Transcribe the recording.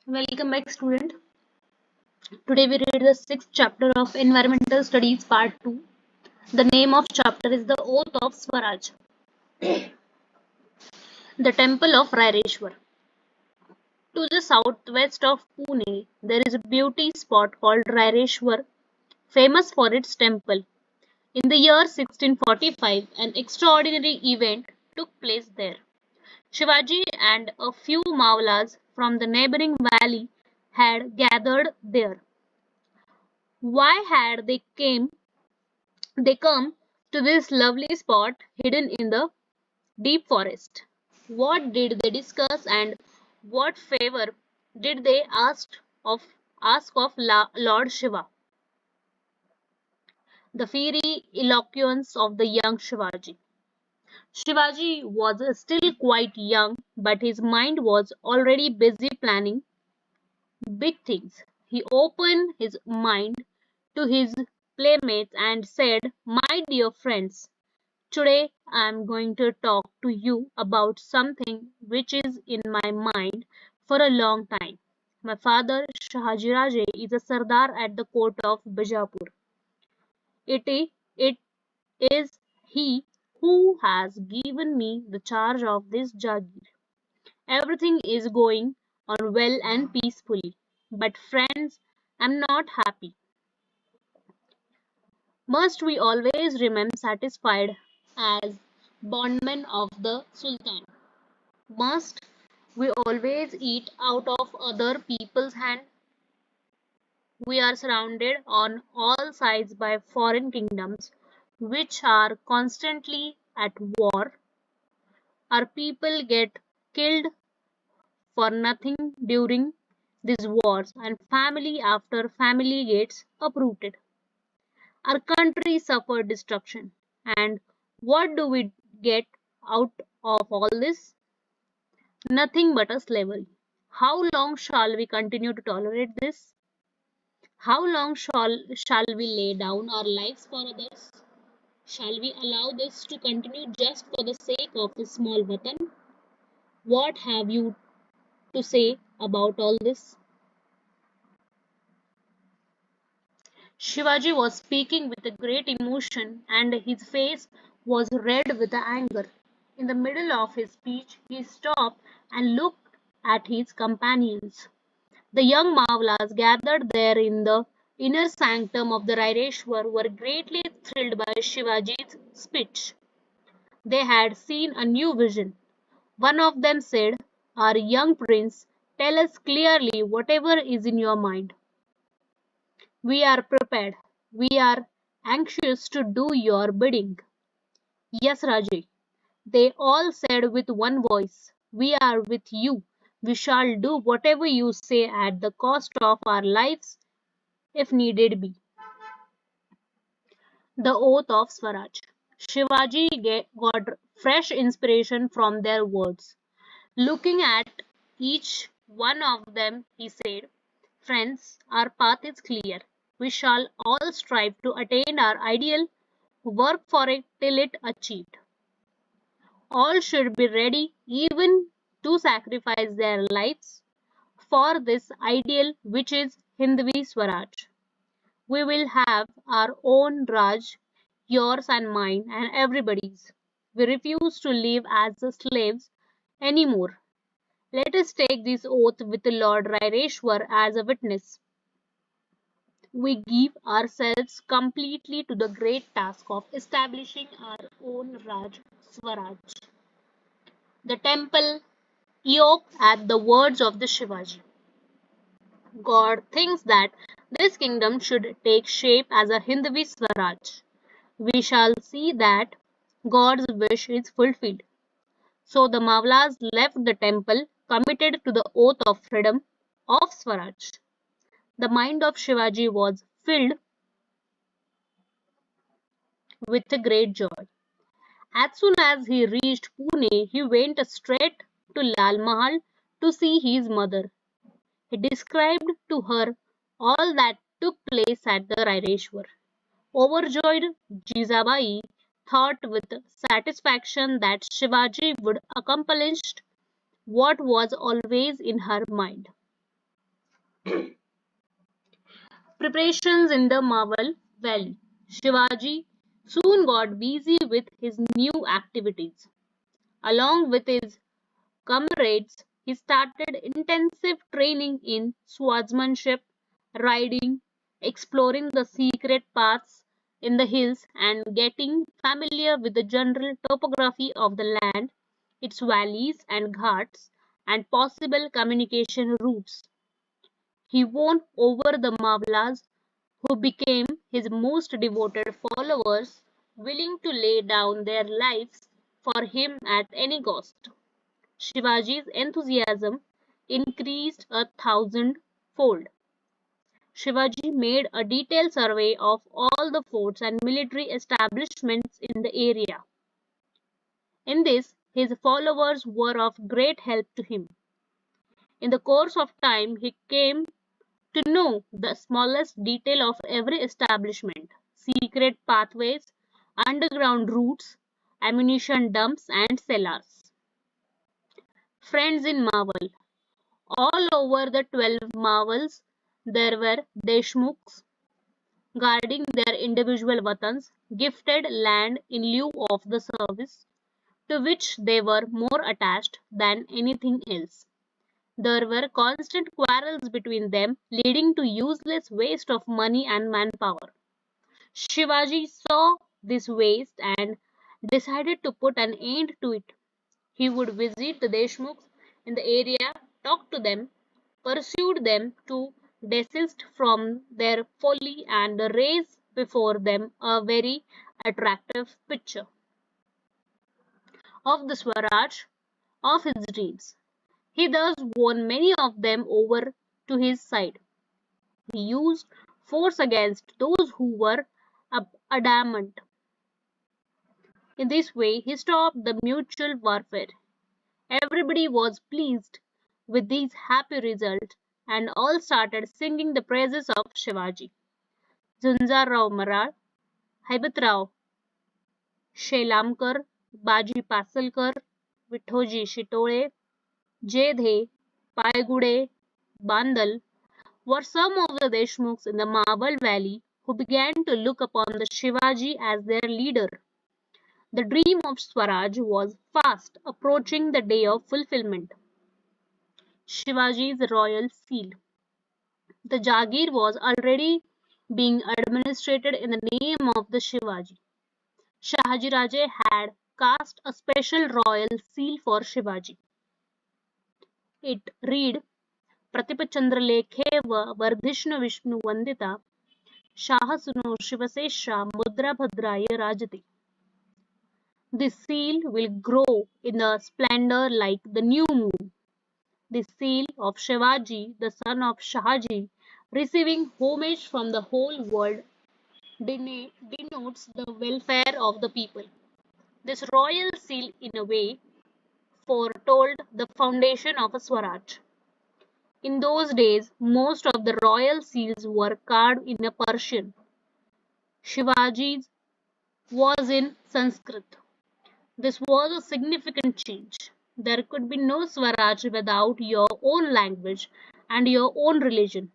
Welcome back, student. Today we read the sixth chapter of Environmental Studies, Part 2. The name of chapter is The Oath of Swaraj, the Temple of Raireshwar. To the southwest of Pune, there is a beauty spot called Raireshwar, famous for its temple. In the year 1645, an extraordinary event took place there. Shivaji and a few Mawlas from the neighboring valley had gathered there. Why had they come to this lovely spot hidden in the deep forest? What did they discuss and what favor did they ask of Lord Shiva? The fiery eloquence of the young Shivaji. Shivaji was still quite young, but his mind was already busy planning big things. He opened his mind to his playmates and said, "My dear friends, today I am going to talk to you about something which is in my mind for a long time. My father, Shahajiraje, is a Sardar at the court of Bijapur. It is he who has given me the charge of this Jagir. Everything is going on well and peacefully. But friends, I'm not happy. Must we always remain satisfied as bondmen of the Sultan? Must we always eat out of other people's hand? We are surrounded on all sides by foreign kingdoms which are constantly at war. Our people get killed for nothing during these wars, and family after family gets uprooted. Our country suffered destruction. And what do we get out of all this? Nothing but a slavery. How long shall we continue to tolerate this? How long shall we lay down our lives for others? Shall we allow this to continue just for the sake of a small watan? What have you to say about all this? Shivaji was speaking with a great emotion and his face was red with anger. In the middle of his speech, he stopped and looked at his companions. The young Mavlas gathered there in the inner sanctum of the Raireshwar were greatly thrilled by Shivaji's speech. They had seen a new vision. One of them said, "Our young prince, tell us clearly whatever is in your mind. We are prepared. We are anxious to do your bidding." "Yes, Rajay," they all said with one voice. "We are with you. We shall do whatever you say at the cost of our lives if needed be." The Oath of Swaraj. Shivaji got fresh inspiration from their words. Looking at each one of them, he said, "Friends, our path is clear. We shall all strive to attain our ideal, work for it till it achieved. All should be ready even to sacrifice their lives for this ideal which is Hindvi Swaraj. We will have our own Raj, yours and mine and everybody's. We refuse to live as the slaves any more. Let us take this oath with Lord Raireshwar as a witness. We give ourselves completely to the great task of establishing our own Raj Swaraj." The temple yoked at the words of the Shivaji. God thinks that this kingdom should take shape as a Hindvi Swaraj. We shall see that God's wish is fulfilled. So the Mavlas left the temple committed to the oath of freedom of Swaraj. The mind of Shivaji was filled with a great joy. As soon as he reached Pune, he went straight to Lal Mahal to see his mother. He described to her all that took place at the Raireshwar. Overjoyed, Jizabai thought with satisfaction that Shivaji would accomplish what was always in her mind. Preparations in the Marvel Valley. Shivaji soon got busy with his new activities. Along with his comrades, he started intensive training in swordsmanship, riding, exploring the secret paths in the hills, and getting familiar with the general topography of the land, its valleys and ghats, and possible communication routes. He won over the Mavlas, who became his most devoted followers, willing to lay down their lives for him at any cost. Shivaji's enthusiasm increased 1,000-fold. Shivaji made a detailed survey of all the forts and military establishments in the area. In this, his followers were of great help to him. In the course of time, he came to know the smallest detail of every establishment, secret pathways, underground routes, ammunition dumps, and cellars. Friends in Marvel. All over the 12 marvels, there were Deshmukhs guarding their individual watans, gifted land in lieu of the service, to which they were more attached than anything else. There were constant quarrels between them, leading to useless waste of money and manpower. Shivaji saw this waste and decided to put an end to it. He would visit the Deshmukhs in the area, talk to them, pursued them to desist from their folly and raise before them a very attractive picture of the Swaraj of his dreams. He thus won many of them over to his side. He used force against those who were adamant. In this way, he stopped the mutual warfare. Everybody was pleased with these happy results and all started singing the praises of Shivaji. Junjarrao Maral, Haibatrao Shelamkar, Baji Pasalkar, Vithoji Shitole, Jedhe, Paigude, Bandal were some of the Deshmukhs in the Marble Valley who began to look upon the Shivaji as their leader. The dream of Swaraj was fast approaching the day of fulfillment. Shivaji's royal seal. The Jagir was already being administered in the name of the Shivaji. Shahaji Raje had cast a special royal seal for Shivaji. It read Pratipachandra Lekhe Vardhishnu Vishnu Vandita Shahasuno Shivasesha Mudra Bhadraya Rajati. This seal will grow in the splendor like the new moon. The seal of Shivaji, the son of Shahaji, receiving homage from the whole world, denotes the welfare of the people. This royal seal, in a way, foretold the foundation of a Swaraj. In those days, most of the royal seals were carved in a Persian. Shivaji's was in Sanskrit. This was a significant change. There could be no Swaraj without your own language and your own religion.